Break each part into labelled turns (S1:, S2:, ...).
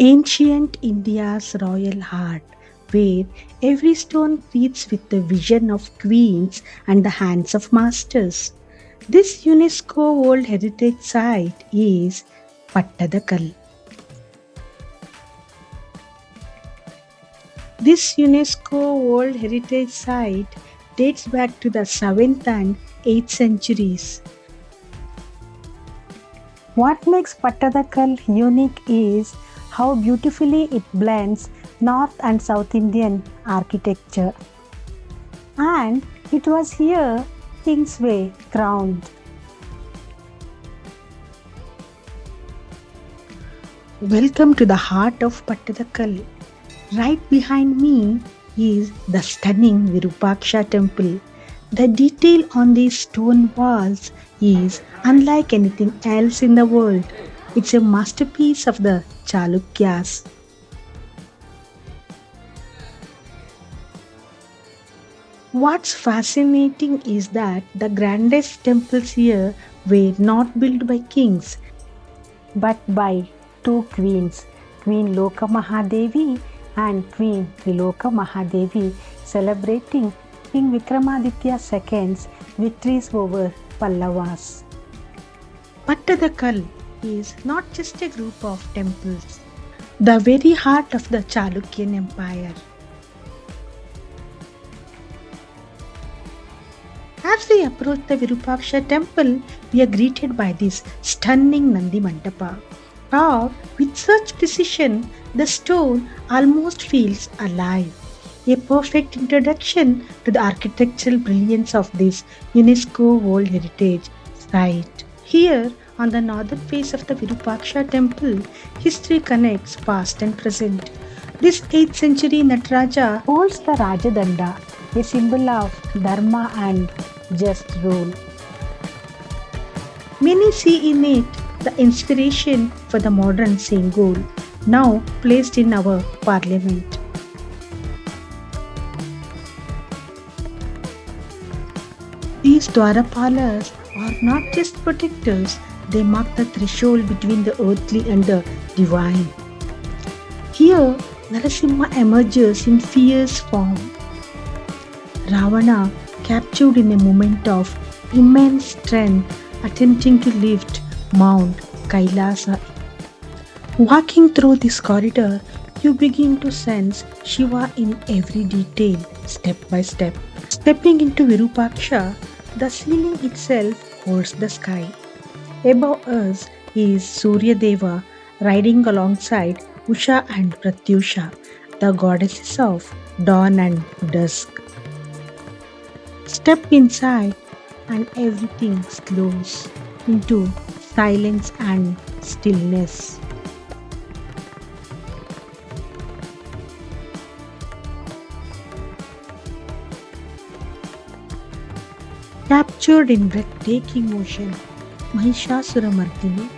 S1: Ancient India's royal heart, where every stone breathes with the vision of queens and the hands of masters. This UNESCO World Heritage Site is Pattadakal. This UNESCO World Heritage Site dates back to the 7th and 8th centuries. What makes Pattadakal unique is how beautifully it blends North and South Indian architecture. And it was here kings were crowned. Welcome to the heart of Pattadakal. Right behind me is the stunning Virupaksha Temple. The detail on these stone walls is unlike anything else in the world. It's a masterpiece of the Chalukyas. What's fascinating is that the grandest temples here were not built by kings but by two queens, Queen Loka Mahadevi and Queen Triloka Mahadevi, celebrating King Vikramaditya II's victories over Pallavas. Pattadakal is not just a group of temples, the very heart of the Chalukyan Empire. As we approach the Virupaksha Temple, we are greeted by this stunning Nandi Mandapa. Carved with such precision, the stone almost feels alive. A perfect introduction to the architectural brilliance of this UNESCO World Heritage Site. Here, on the northern face of the Virupaksha Temple, history connects past and present. This 8th century Nataraja holds the Rajadanda, a symbol of Dharma and just rule. Many see in it the inspiration for the modern Sengol, now placed in our parliament. These Dwarapalas are not just protectors, they mark the threshold between the earthly and the divine. Here, Narasimha emerges in fierce form. Ravana, captured in a moment of immense strength, attempting to lift Mount Kailasa. Walking through this corridor, you begin to sense Shiva in every detail, step by step. Stepping into Virupaksha, the ceiling itself holds the sky. Above us is Surya Deva riding alongside Usha and Pratyusha, the goddesses of dawn and dusk. Step inside and everything slows into silence and stillness. Captured in breathtaking motion, Mahishasuramardini,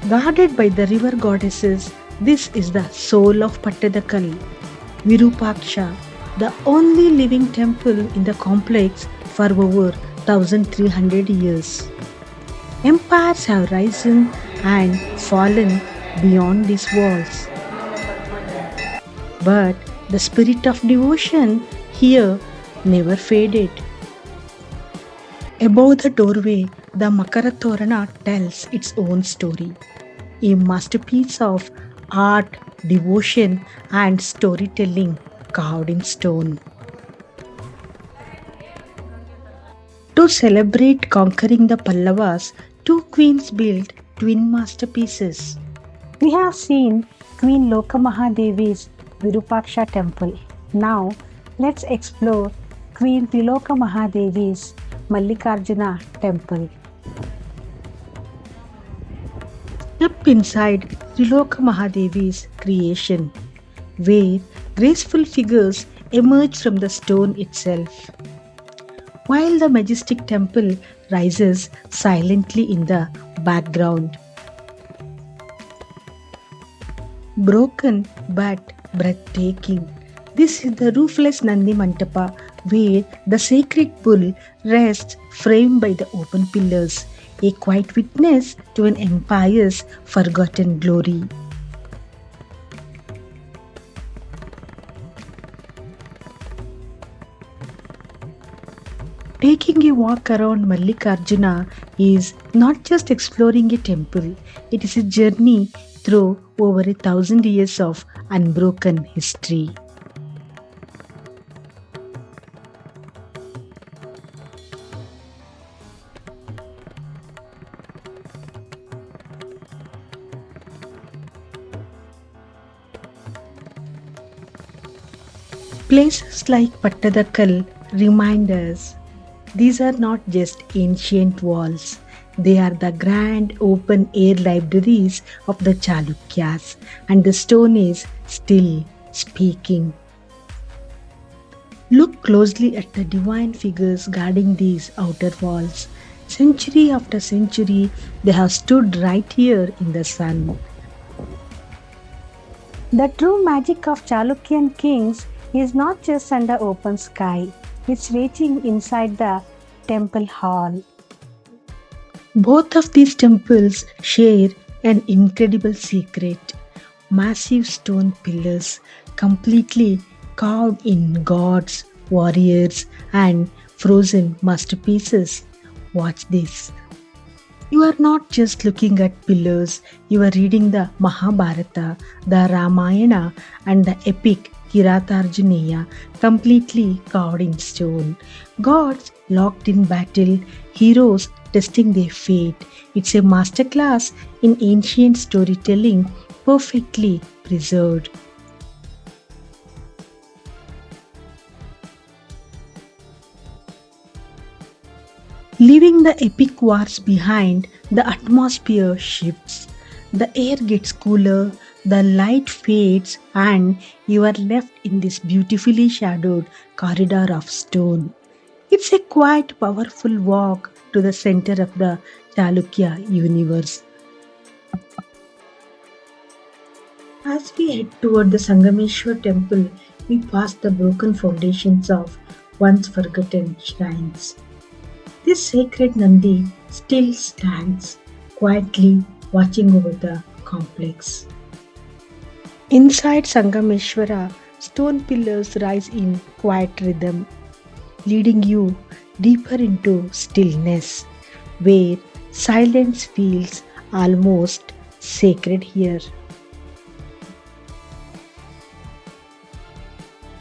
S1: guarded by the river goddesses, this is the soul of Pattadakal, Virupaksha, the only living temple in the complex for over 1300 years. Empires have risen and fallen beyond these walls. But the spirit of devotion here never faded. Above the doorway, the Makara Torana tells its own story, a masterpiece of art, devotion, and storytelling carved in stone. To celebrate conquering the Pallavas, two queens built twin masterpieces. We have seen Queen Loka Mahadevi's Virupaksha Temple. Now, let's explore Queen Triloka Mahadevi's Mallikarjuna Temple. Step inside Triloka Mahadevi's creation, where graceful figures emerge from the stone itself, while the majestic temple rises silently in the background. Broken but breathtaking, this is the roofless Nandi Mandapa, where the sacred bull rests framed by the open pillars, a quiet witness to an empire's forgotten glory. Taking a walk around Mallikarjuna is not just exploring a temple, it is a journey through over 1,000 years of unbroken history. Places like Pattadakal remind us these are not just ancient walls, they are the grand open air libraries of the Chalukyas, and the stone is still speaking. Look closely at the divine figures guarding these outer walls. Century after century, they have stood right here in the sun. The true magic of Chalukyan kings is not just under open sky, it's reaching inside the temple hall. Both of these temples share an incredible secret. Massive stone pillars, completely carved in gods, warriors, and frozen masterpieces. Watch this. You are not just looking at pillars, you are reading the Mahabharata, the Ramayana, and the epic Kiratarjuneya completely carved in stone. Gods locked in battle, heroes testing their fate. It's a masterclass in ancient storytelling, perfectly preserved. Leaving the epic wars behind, the atmosphere shifts. The air gets cooler, the light fades, and you are left in this beautifully shadowed corridor of stone. It's a quite powerful walk to the center of the Chalukya universe. As we head toward the Sangameshwar temple, we pass the broken foundations of once forgotten shrines. This sacred Nandi still stands, quietly watching over the complex. Inside Sangameshwara, stone pillars rise in quiet rhythm, leading you deeper into stillness, where silence feels almost sacred here.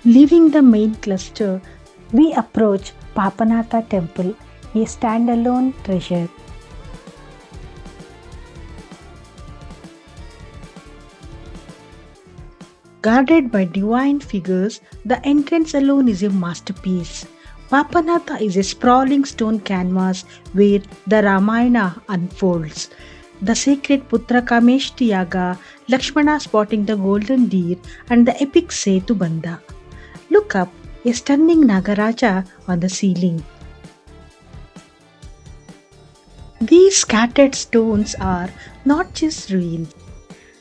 S1: Leaving the main cluster, we approach Papanatha Temple, a standalone treasure. Guarded by divine figures, the entrance alone is a masterpiece. Papanatha is a sprawling stone canvas where the Ramayana unfolds. The sacred Putrakameshti Yaga, Lakshmana spotting the golden deer, and the epic Setu Bandha. Look up, a stunning Nagaraja on the ceiling. These scattered stones are not just ruins,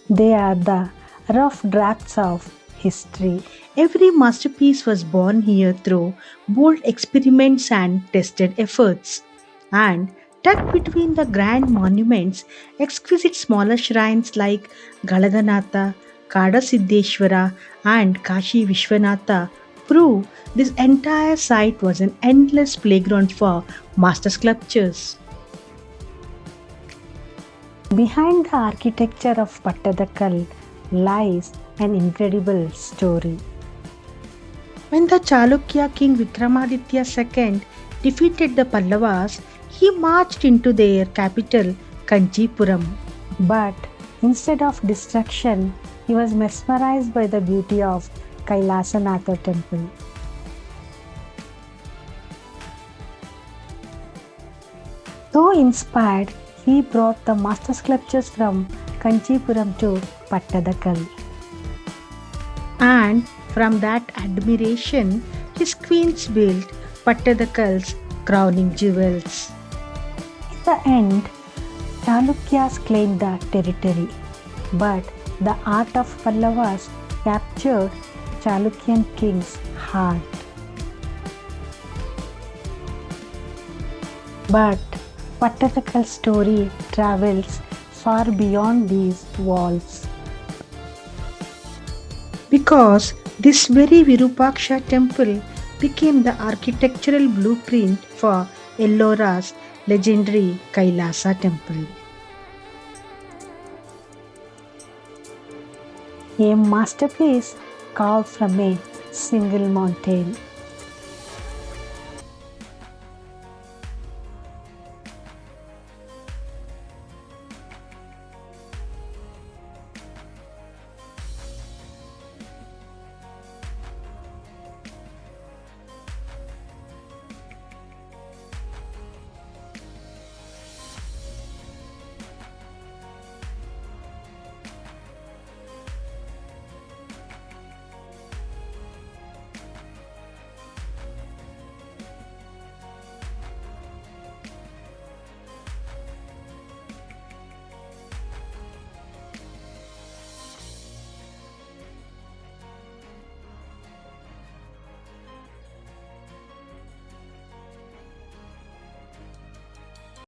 S1: they are the rough drafts of history. Every masterpiece was born here through bold experiments and tested efforts. And tucked between the grand monuments, exquisite smaller shrines like Galaganatha, Kadasiddeshwara, and Kashi Vishwanatha prove this entire site was an endless playground for master sculptures. Behind the architecture of Pattadakal lies an incredible story. When the Chalukya king Vikramaditya II defeated the Pallavas, he marched into their capital Kanchipuram. But instead of destruction, he was mesmerized by the beauty of Kailasa Temple. So inspired, he brought the master sculptures from Kanchipuram to Pattadakal. And from that admiration, his queens built Pattadakal's crowning jewels. In the end, Chalukyas claimed the territory, but the art of Pallavas captured Chalukyan king's heart. But Pattadakal's story travels far beyond these walls. Because this very Virupaksha temple became the architectural blueprint for Ellora's legendary Kailasa Temple. A masterpiece carved from a single mountain.